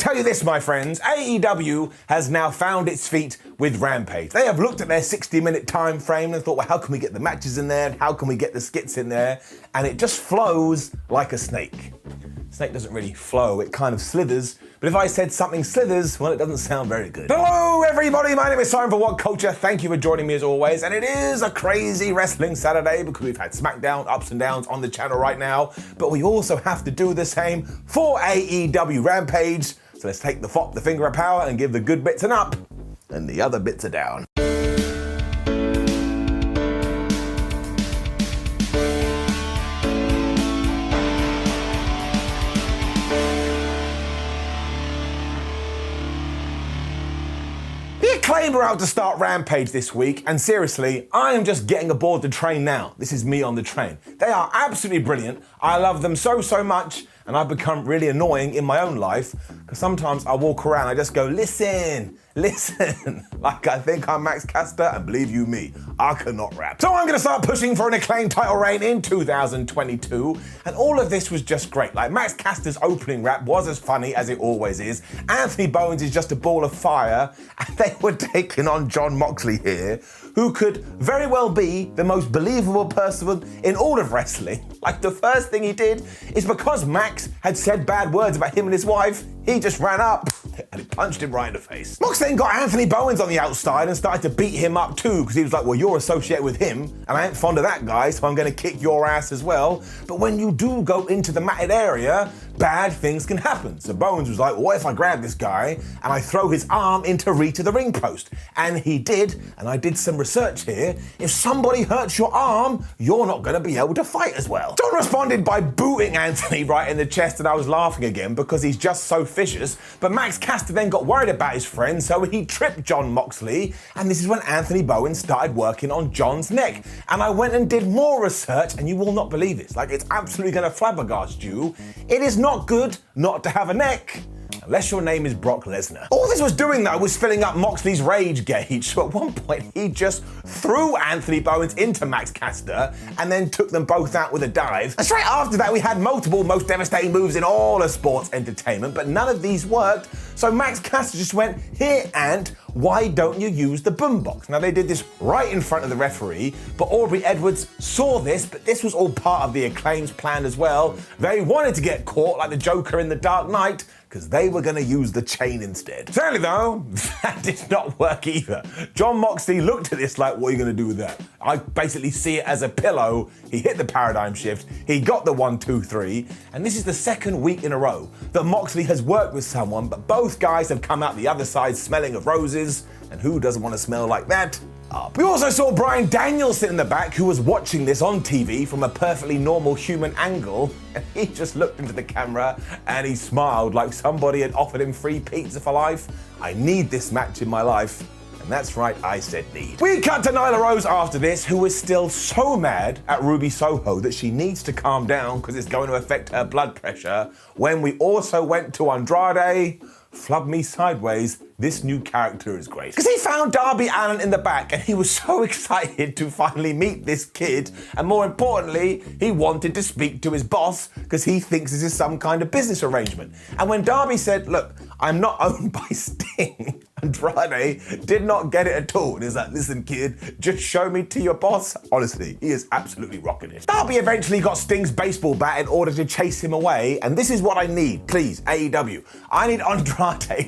tell you this, my friends, AEW has now found its feet with Rampage. They have looked at their 60-minute time frame and thought, well, how can we get the matches in there? How can we get the skits in there? And it just flows like a snake. Snake doesn't really flow, it kind of slithers. But if I said something slithers, well, it doesn't sound very good. Hello, everybody. My name is Simon for WhatCulture. Thank you for joining me as always. And it is a crazy wrestling Saturday because we've had SmackDown ups and downs on the channel right now. But we also have to do the same for AEW Rampage. So let's take the finger of power and give the good bits an up and the other bits a down. Acclaim are out to start Rampage this week, and seriously, I am just getting aboard the train now. This is me on the train. They are absolutely brilliant. I love them so much, and I've become really annoying in my own life, because sometimes I walk around, I just go, listen, like I think I'm Max Caster, and believe you me, I cannot rap. So I'm gonna start pushing for an Acclaim title reign in 2022, and all of this was just great. Like, Max Caster's opening rap was as funny as it always is. Anthony Bowens is just a ball of fire, and they were taking on Jon Moxley here, who could very well be the most believable person in all of wrestling. Like, the first thing he did is because Max had said bad words about him and his wife, he just ran up and he punched him right in the face. Mox then got Anthony Bowens on the outside and started to beat him up too, because he was like, well, you're associated with him, and I ain't fond of that guy, so I'm gonna kick your ass as well. But when you do go into the matted area, bad things can happen. So Bowens was like, well, what if I grab this guy and I throw his arm into reach of the ring post? And he did, and I did some research here. If somebody hurts your arm, you're not gonna be able to fight as well. John responded by booting Anthony right in the chest, and I was laughing again because he's just so vicious. But Max Caster then got worried about his friend, so he tripped Jon Moxley, and this is when Anthony Bowens started working on Jon's neck. And I went and did more research, and you will not believe this. Like, it's absolutely gonna flabbergast you. It is not good not to have a neck, unless your name is Brock Lesnar. All this was doing, though, was filling up Moxley's rage gauge. So at one point, he just threw Anthony Bowens into Max Caster and then took them both out with a dive. And straight after that, we had multiple most devastating moves in all of sports entertainment, but none of these worked. So Max Caster just went, here, Ant, why don't you use the boombox? Now, they did this right in front of the referee, but Aubrey Edwards saw this, but this was all part of the Acclaim's plan as well. They wanted to get caught like the Joker in The Dark Knight, because they were going to use the chain instead. Sadly though, that did not work either. Jon Moxley looked at this like, what are you going to do with that? I basically see it as a pillow. He hit the paradigm shift, he got the 1, 2, 3, and this is the second week in a row that Moxley has worked with someone, but both guys have come out the other side smelling of roses, and who doesn't want to smell like that? Up. We also saw Bryan Danielson in the back, who was watching this on TV from a perfectly normal human angle, and he just looked into the camera and he smiled like somebody had offered him free pizza for life. I need this match in my life. And that's right, I said need. We cut to Nyla Rose after this, who is still so mad at Ruby Soho that she needs to calm down because it's going to affect her blood pressure, when we also went to Andrade. Flub me sideways, this new character is great. Because he found Darby Allin in the back and he was so excited to finally meet this kid, and more importantly, he wanted to speak to his boss because he thinks this is some kind of business arrangement. And when Darby said, look, I'm not owned by Sting, Andrade did not get it at all. And he's like, listen kid, just show me to your boss. Honestly, he is absolutely rocking it. Darby eventually got Sting's baseball bat in order to chase him away, and this is what I need, please, AEW. I need Andrade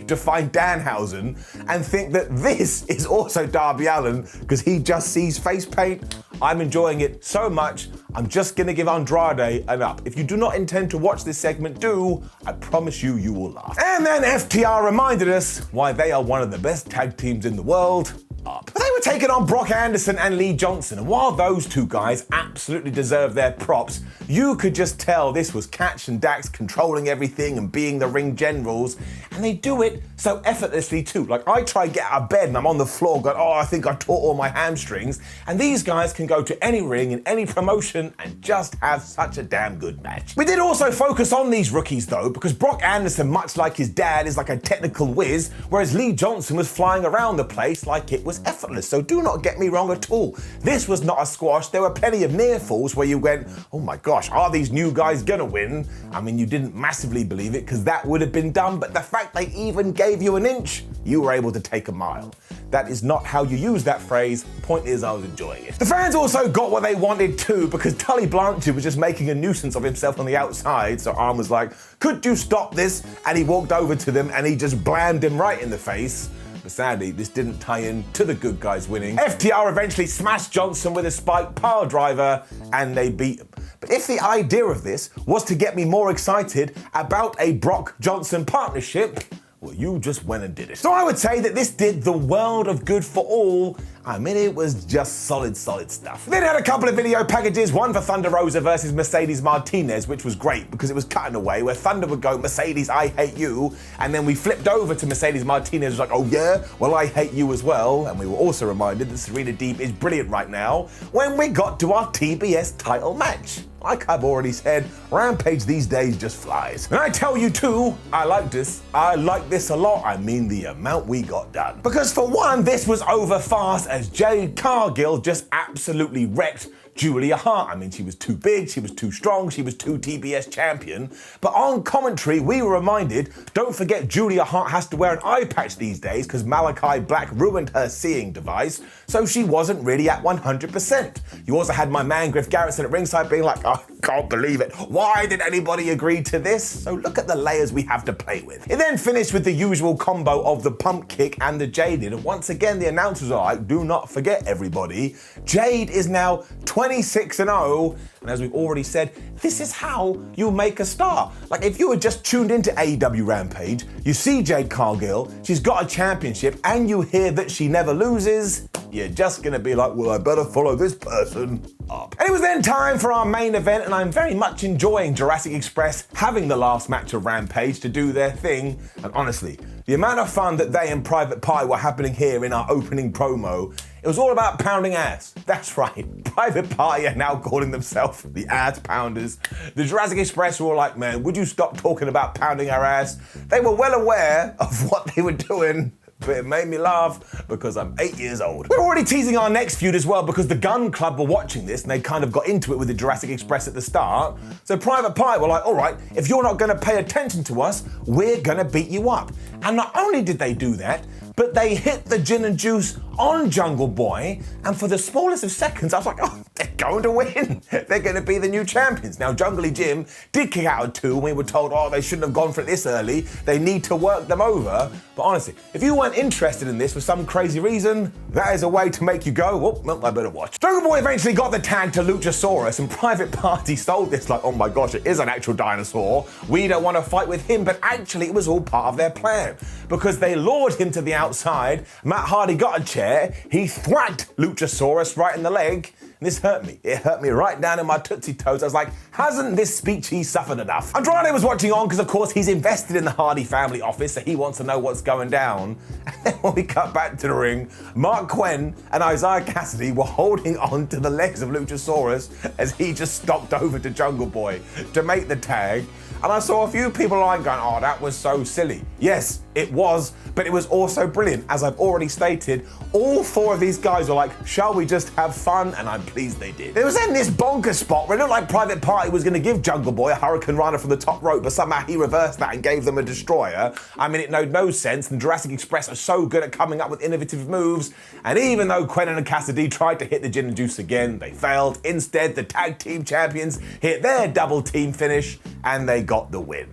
to find Danhausen and think that this is also Darby Allin because he just sees face paint. I'm enjoying it so much, I'm just gonna give Andrade an up. If you do not intend to watch this segment, do. I promise you, you will laugh. And then FTR reminded us why they are one of the best tag teams in the world. Up. But they were taking on Brock Anderson and Lee Johnson, and while those two guys absolutely deserve their props, you could just tell this was Catch and Dax controlling everything and being the ring generals, and they do it so effortlessly too. Like, I try to get out of bed and I'm on the floor going, oh, I think I tore all my hamstrings, and these guys can go to any ring in any promotion and just have such a damn good match. We did also focus on these rookies though, because Brock Anderson, much like his dad, is like a technical whiz, whereas Lee Johnson was flying around the place like it was effortless. so do not get me wrong at all. This was not a squash. There were plenty of near falls where you went, oh my gosh, are these new guys gonna win? I mean, you didn't massively believe it because that would have been done, but the fact they even gave you an inch, you were able to take a mile. That is not how you use that phrase. Point is, I was enjoying it. The fans also got what they wanted too, because Tully Blanchard was just making a nuisance of himself on the outside, so Arn was like, could you stop this? And he walked over to them and he just blammed him right in the face. But sadly, this didn't tie in to the good guys winning. FTR eventually smashed Johnson with a spike pile driver, and they beat him. But if the idea of this was to get me more excited about a Brock Johnson partnership, well, you just went and did it. So I would say that this did the world of good for all. I mean, it was just solid stuff. Then it had a couple of video packages, one for Thunder Rosa versus Mercedes Martinez, which was great because it was cutting away where Thunder would go, Mercedes, I hate you. And then we flipped over to Mercedes Martinez, was like, oh yeah, well, I hate you as well. And we were also reminded that Serena Deeb is brilliant right now when we got to our TBS title match. Like I've already said, Rampage these days just flies. And I tell you too, I like this. I like this a lot. I mean the amount we got done. Because for one, this was over fast as Jade Cargill just absolutely wrecked Julia Hart. I mean, she was too big, she was too strong, she was too TBS champion. But on commentary, we were reminded, don't forget Julia Hart has to wear an eye patch these days because Malachi Black ruined her seeing device, so she wasn't really at 100%. You also had my man Griff Garrison at ringside being like, I can't believe it. Why did anybody agree to this? So look at the layers we have to play with. It then finished with the usual combo of the pump kick and the Jaded. And once again, the announcers are like, do not forget everybody, Jade is now 26-0, and as we've already said, this is how you make a star. Like if you had just tuned into AEW Rampage, you see Jade Cargill, she's got a championship, and you hear that she never loses, you're just gonna be like, well, I better follow this person up. And it was then time for our main event, and I'm very much enjoying Jurassic Express having the last match of Rampage to do their thing, and honestly, the amount of fun that they and Private Pie were happening here in our opening promo, it was all about pounding ass. That's right, Private Pie are now calling themselves the ass pounders. The Jurassic Express were all like, man, would you stop talking about pounding our ass? They were well aware of what they were doing, but it made me laugh because I'm 8 years old. We're already teasing our next feud as well because the Gun Club were watching this and they kind of got into it with the Jurassic Express at the start. So Private Pie were like, all right, if you're not gonna pay attention to us, we're gonna beat you up. And not only did they do that, but they hit the gin and juice on Jungle Boy, and for the smallest of seconds, I was like, oh, they're going to win. They're going to be the new champions. Now, Jungle Jim did kick out at 2, and we were told, oh, they shouldn't have gone for it this early. They need to work them over. But honestly, if you weren't interested in this for some crazy reason, that is a way to make you go, well, I better watch. Jungle Boy eventually got the tag to Luchasaurus, and Private Party sold this like, oh my gosh, it is an actual dinosaur. We don't want to fight with him, but actually it was all part of their plan. Because they lured him to the outside, Matt Hardy got a chair, he thwacked Luchasaurus right in the leg, and this hurt me. It hurt me right down in my Tootsie Toes. I was like, hasn't this speech he suffered enough? Andrade was watching on because of course he's invested in the Hardy family office, so he wants to know what's going down. And then when we cut back to the ring, Mark Quinn and Isaiah Cassidy were holding on to the legs of Luchasaurus as he just stalked over to Jungle Boy to make the tag. And I saw a few people online going, oh, that was so silly. Yes, it was, but it was also brilliant. As I've already stated, all 4 of these guys were like, shall we just have fun? And I'm pleased they did. There was then this bonker spot where it looked like Private Party was gonna give Jungle Boy a Hurricane Runner from the top rope, but somehow he reversed that and gave them a Destroyer. I mean, it made no sense, and Jurassic Express are so good at coming up with innovative moves, and even though Quentin and Cassidy tried to hit the gin and juice again, they failed. Instead, the tag team champions hit their double team finish, and they got the win.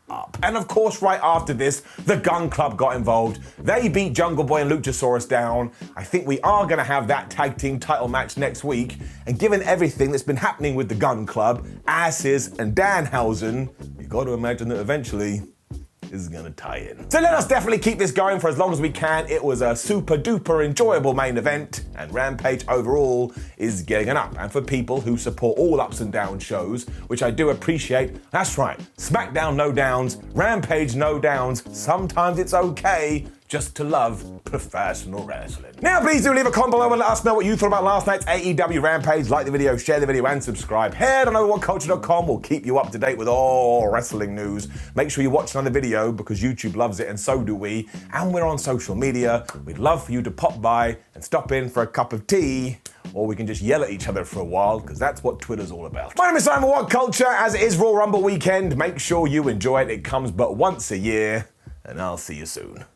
Up. And of course, right after this, the Gun Club got involved. They beat Jungle Boy and Luchasaurus down. I think we are going to have that tag team title match next week. And given everything that's been happening with the Gun Club, Asses and Danhausen, you've got to imagine that eventually is going to tie in. So let us definitely keep this going for as long as we can. It was a super duper enjoyable main event, and Rampage overall is getting an up. And for people who support all ups and down shows, which I do appreciate, that's right, SmackDown no downs, Rampage no downs, sometimes it's okay just to love professional wrestling. Now, please do leave a comment below and let us know what you thought about last night's AEW Rampage. Like the video, share the video, and subscribe. Head on over to WhatCulture.com. We'll keep you up to date with all wrestling news. Make sure you watch another video because YouTube loves it and so do we. And we're on social media. We'd love for you to pop by and stop in for a cup of tea. Or we can just yell at each other for a while, because that's what Twitter's all about. My name is Simon WhatCulture. As it is Royal Rumble weekend, make sure you enjoy it. It comes but once a year, and I'll see you soon.